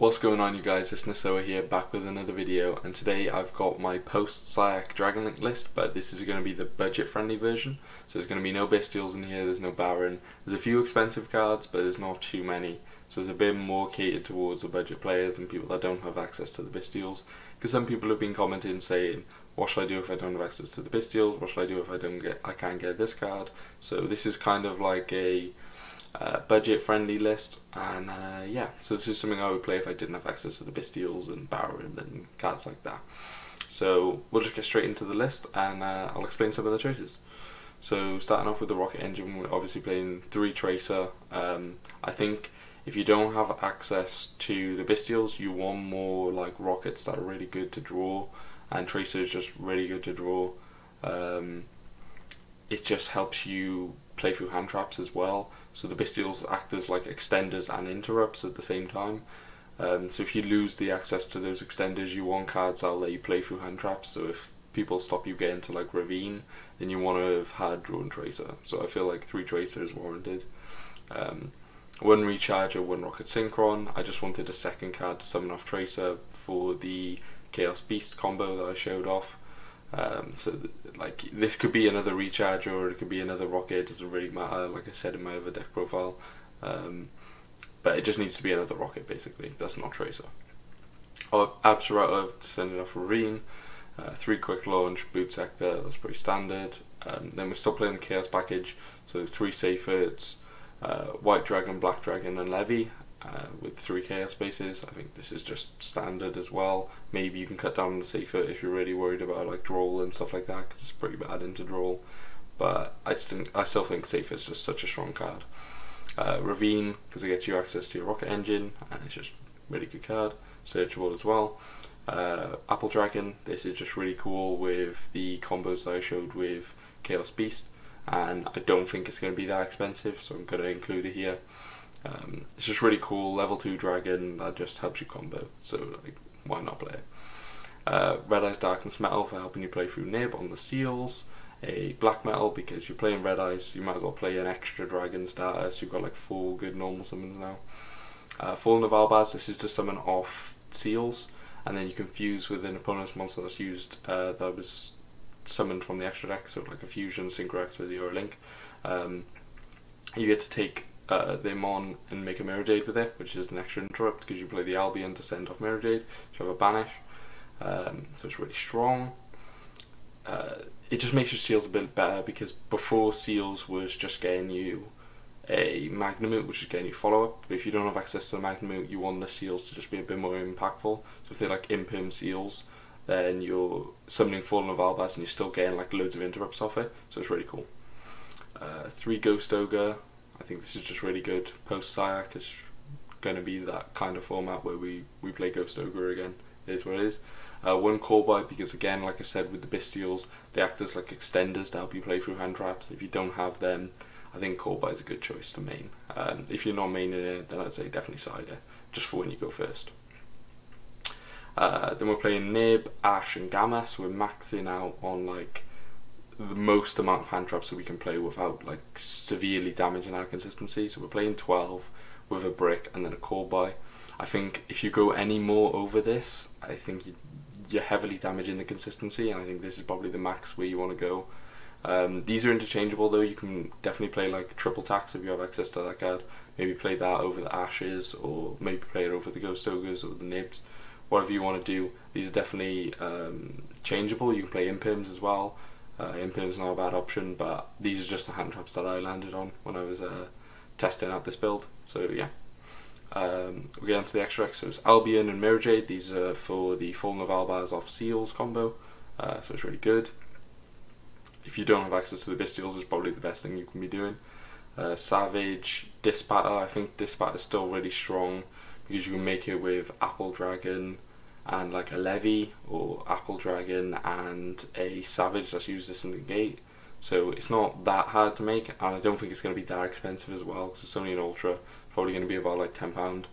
What's going on, you guys? It's Nesoa here, back with another video, and today I've got my post-Syac Dragon Link list, but this is going to be the budget-friendly version. So there's going to be no Bestials in here, there's no Baron. There's a few expensive cards, but there's not too many. So it's a bit more catered towards the budget players and people that don't have access to the Bestials. Because some people have been commenting saying, what should I do if I don't have access to the Bestials? What should I do if I can't get this card? So this is kind of like a budget friendly list, and yeah, so this is something I would play if I didn't have access to the Bestials and Baron and cards like that. So we'll just get straight into the list, and I'll explain some of the choices. So starting off with the Rocket Engine, we're obviously playing 3 Tracer. I think if you don't have access to the Bestials, you want more like Rockets that are really good to draw, and Tracer is just really good to draw. It just helps you play through hand traps as well. So the Bestials act as like extenders and interrupts at the same time. So if you lose the access to those extenders, you want cards that'll let you play through hand traps. So if people stop you getting to like Ravine, then you want to have had drawn Tracer. So I feel like 3 Tracer is warranted. 1 Recharger, 1 Rocket Synchron. I just wanted a second card to summon off Tracer for the Chaos Beast combo that I showed off. Like this could be another Recharger or it could be another Rocket, it doesn't really matter, like I said in my other deck profile. But it just needs to be another Rocket basically, that's not Tracer. Absolute to send it off Ravine, 3 Quick Launch, Boot Sector, that's pretty standard. Then we're still playing the Chaos package, so 3 Safeharts, White Dragon, Black Dragon and Levy. With 3 Chaos Spaces. I think this is just standard as well. Maybe you can cut down on the Safeheart if you're really worried about like draw and stuff like that, because it's pretty bad into draw. But I still think Safeheart is just such a strong card. Ravine, because it gets you access to your Rocket Engine, and it's just a really good card. Searchable as well. Apple Dragon, this is just really cool with the combos that I showed with Chaos Beast, and I don't think it's going to be that expensive, so I'm going to include it here. It's just really cool, level 2 dragon that just helps you combo, so like, why not play it? Red Eyes Darkness Metal for helping you play through Nib on the seals. A Black Metal because you're playing Red Eyes, you might as well play an extra dragon starter, so you've got like 4 good normal summons now. Fallen of Albaz, this is to summon off seals, and then you can fuse with an opponent's monster that's used, that was summoned from the extra deck, so like a fusion, Synchro with your link. You get to take them on and make a Mirror Jade with it, which is an extra interrupt because you play the Albion to send off Mirror Jade, so you have a banish. So it's really strong. It just makes your seals a bit better, because before seals was just getting you a Magnamute, which is getting you follow up, but if you don't have access to the Magnamute, you want the seals to just be a bit more impactful. So if they're like Imperm seals, then you're summoning Fallen of Albaz and you're still getting like loads of interrupts off it, so it's really cool. 3 Ghost Ogre, I think this is just really good. Post-Syac is going to be that kind of format where we play Ghost Ogre again. It is what it is. 1 Callby, because again, like I said with the Bestials, they act as like extenders to help you play through hand traps. If you don't have them, I think Callby is a good choice to main. If you're not maining it, then I'd say definitely side it, just for when you go first. Then we're playing Nib, Ash and Gamma, so we're maxing out on like the most amount of hand traps that we can play without like severely damaging our consistency. So we're playing 12 with a brick and then a Callby. I think if you go any more over this, I think you're heavily damaging the consistency, and I think this is probably the max where you want to go. These are interchangeable though. You can definitely play like triple tax if you have access to that card. Maybe play that over the Ashes, or maybe play it over the Ghost Ogres or the Nibs. Whatever you want to do. These are definitely changeable. You can play Imperms as well. Imperm's not a bad option, but these are just the hand traps that I landed on when I was testing out this build. So yeah, we get into the extra extras. Albion and Mirror Jade, these are for the Fallen of Albaz off Seals combo, so it's really good. If you don't have access to the Bestials, it's probably the best thing you can be doing. Savage, Dispatter, I think Dispatter is still really strong because you can make it with Apple Dragon and like a Levy, or Apple Dragon and a Savage that's used this in the gate, so it's not that hard to make, and I don't think it's going to be that expensive as well, because it's only an Ultra. It's probably going to be about like £10,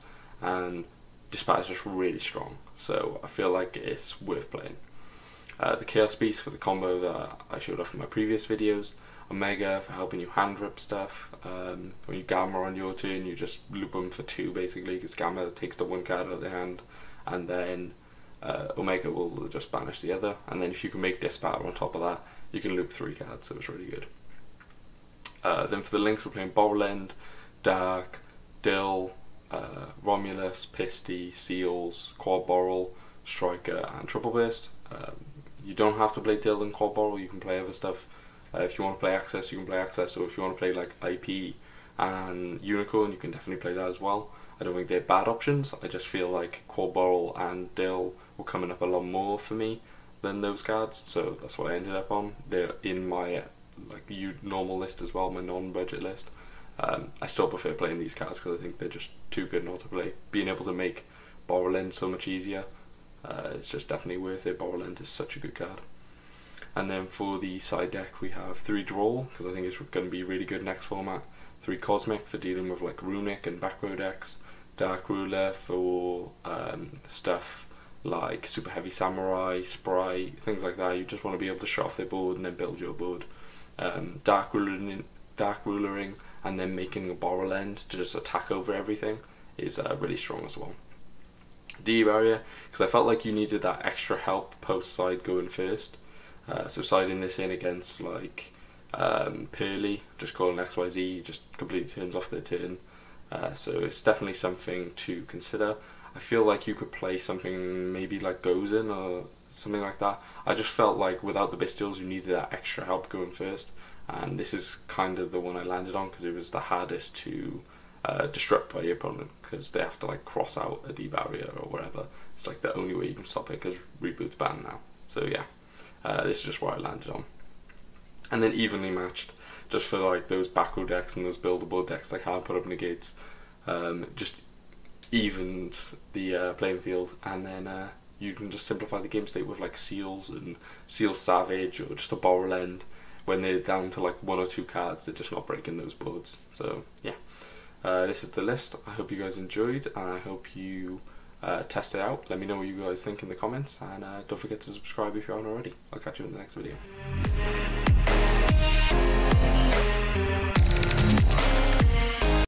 and Dispatch is just really strong, so I feel like it's worth playing. The Chaos Beast for the combo that I showed off in my previous videos, Omega for helping you hand rip stuff. When you Gamma on your turn, you just loop them for 2 basically, because Gamma takes the 1 card out of their hand, and then Omega will just banish the other. And then if you can make Dispatter on top of that, you can loop 3 cards, so it's really good. Then for the links, we're playing Borrowland, Dark, Dill, Romulus, Pisty, Seals, Quad Borrow, Striker, and Triple Burst. You don't have to play Dill and Quad Borrow, you can play other stuff. If you want to play Access, you can play Access, or if you want to play like IP and Unicorn, you can definitely play that as well. I don't think they're bad options, I just feel like Quad Borrow and Dill were coming up a lot more for me than those cards, so that's what I ended up on. They're in my normal list as well, my non-budget list. I still prefer playing these cards because I think they're just too good not to play. Being able to make Borrowland so much easier, it's just definitely worth it. Borrowland is such a good card. And then for the side deck, we have 3 Draw, because I think it's going to be really good next format. 3 Cosmic for dealing with like Runic and back row decks. Dark Ruler for stuff like Super Heavy Samurai, Spry, things like that. You just want to be able to shut off their board and then build your board. Dark Rulering and then making a Borrowland to just attack over everything is really strong as well. D barrier, because I felt like you needed that extra help post side going first. So siding this in against like Pearly, just calling XYZ, just completely turns off their turn. So it's definitely something to consider. I feel like you could play something maybe like Gozen or something like that. I just felt like without the Bestials you needed that extra help going first, and this is kind of the one I landed on because it was the hardest to disrupt by your opponent, because they have to like cross out a D barrier or whatever. It's like the only way you can stop it, because Reboot's banned now. So yeah, this is just what I landed on. And then evenly matched, just for like those back row decks and those buildable decks that can't put up negates, just evens the playing field, and then you can just simplify the game state with like Seals and Seal Savage or just a Borrowland. When they're down to like 1 or 2 cards, they're just not breaking those boards. So yeah, this is the list. I hope you guys enjoyed, and I hope you test it out. Let me know what you guys think in the comments, and don't forget to subscribe if you haven't already. I'll catch you in the next video.